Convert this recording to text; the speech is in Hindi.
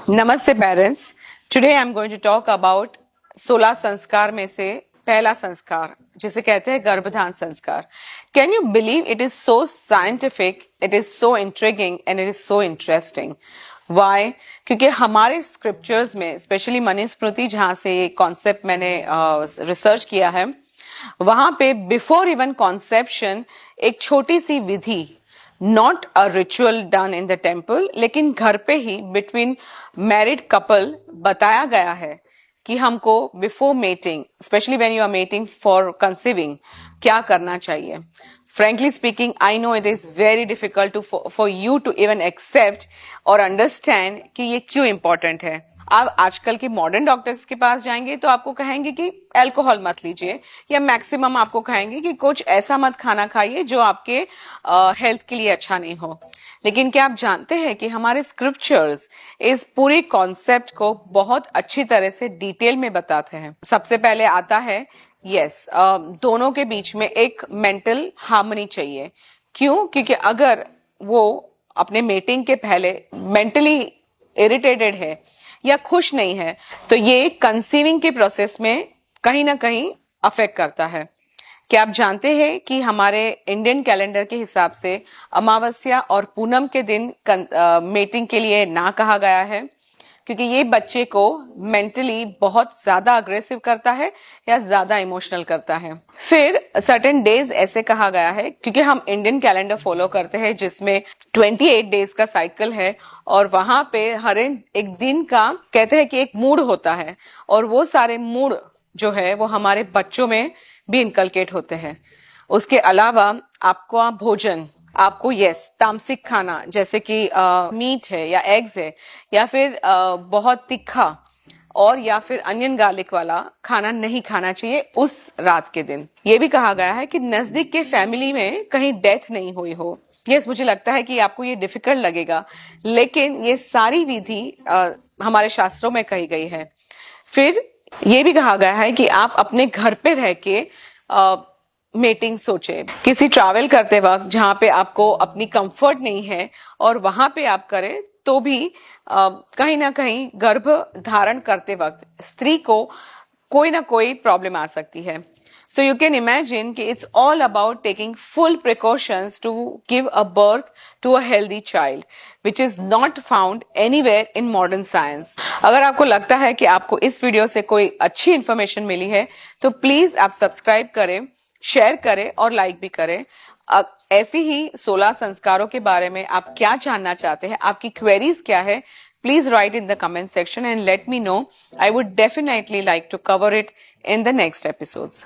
नमस्ते parents. Today I am going to talk about 16 संस्कार में से पहला संस्कार जिसे कहते हैं गर्भधारण संस्कार। Can you believe it is so scientific, it is so intriguing and it is so interesting. Why? क्योंकि हमारे स्क्रिप्चर्स में, स्पेशली मनुस्मृति जहां से ये कॉन्सेप्ट मैंने रिसर्च किया है, वहां पे बिफोर इवन कॉन्सेप्शन एक छोटी सी विधि, not a ritual done in the temple, लेकिन घर पे ही बिटवीन मैरिड कपल बताया गया है कि हमको before mating, specially when you are mating for conceiving, क्या करना चाहिए। Frankly speaking, I know it is very difficult for you to even accept और understand कि ये क्यों important है। आप आजकल के मॉडर्न डॉक्टर्स के पास जाएंगे तो आपको कहेंगे कि अल्कोहल मत लीजिए, या मैक्सिमम आपको कहेंगे कि कुछ ऐसा मत खाना खाइए जो आपके हेल्थ के लिए अच्छा नहीं हो। लेकिन क्या आप जानते हैं कि हमारे स्क्रिप्चर्स इस पूरी कॉन्सेप्ट को बहुत अच्छी तरह से डिटेल में बताते हैं। सबसे पहले आता है दोनों के बीच में एक मेंटल हार्मनी चाहिए। क्यों? क्योंकि अगर वो अपने मेटिंग के पहले मेंटली इरिटेटेड है या खुश नहीं है तो ये कंसीविंग के प्रोसेस में कहीं ना कहीं अफेक्ट करता है। क्या आप जानते हैं कि हमारे इंडियन कैलेंडर के हिसाब से अमावस्या और पूनम के दिन मेटिंग के लिए ना कहा गया है, क्योंकि ये बच्चे को मेंटली बहुत ज्यादा अग्रेसिव करता है या ज्यादा इमोशनल करता है। फिर सर्टेन डेज ऐसे कहा गया है क्योंकि हम इंडियन कैलेंडर फॉलो करते हैं जिसमें 28 डेज का साइकिल है, और वहां पे हर एक दिन का कहते हैं कि एक मूड होता है, और वो सारे मूड जो है वो हमारे बच्चों में भी इनकलकेट होते हैं। उसके अलावा आपको भोजन, आपको तामसिक खाना जैसे कि मीट है या एग्स है, या फिर बहुत तीखा और या फिर अनियन गार्लिक वाला खाना नहीं खाना चाहिए उस रात के दिन। ये भी कहा गया है कि नजदीक के फैमिली में कहीं डेथ नहीं हुई हो। मुझे लगता है कि आपको ये डिफिकल्ट लगेगा, लेकिन ये सारी विधि हमारे शास्त्रों में कही गई है। फिर ये भी कहा गया है कि आप अपने घर पे रह के मेटिंग सोचे। किसी ट्रैवल करते वक्त जहां पे आपको अपनी कंफर्ट नहीं है और वहां पे आप करें तो भी कहीं ना कहीं गर्भ धारण करते वक्त स्त्री को कोई ना कोई प्रॉब्लम आ सकती है। सो यू कैन इमेजिन कि it's all about taking full precautions to give a birth to a healthy child, which is not found anywhere in modern science. अगर आपको लगता है कि आपको इस वीडियो से कोई अच्छी इंफॉर्मेशन मिली है तो प्लीज आप सब्सक्राइब करें, शेयर करें और लाइक भी करें। ऐसी ही 16 संस्कारों के बारे में आप क्या जानना चाहते हैं, आपकी क्वेरीज क्या है, please right in the comment section and let me know. I would definitely like to cover it in the next episodes.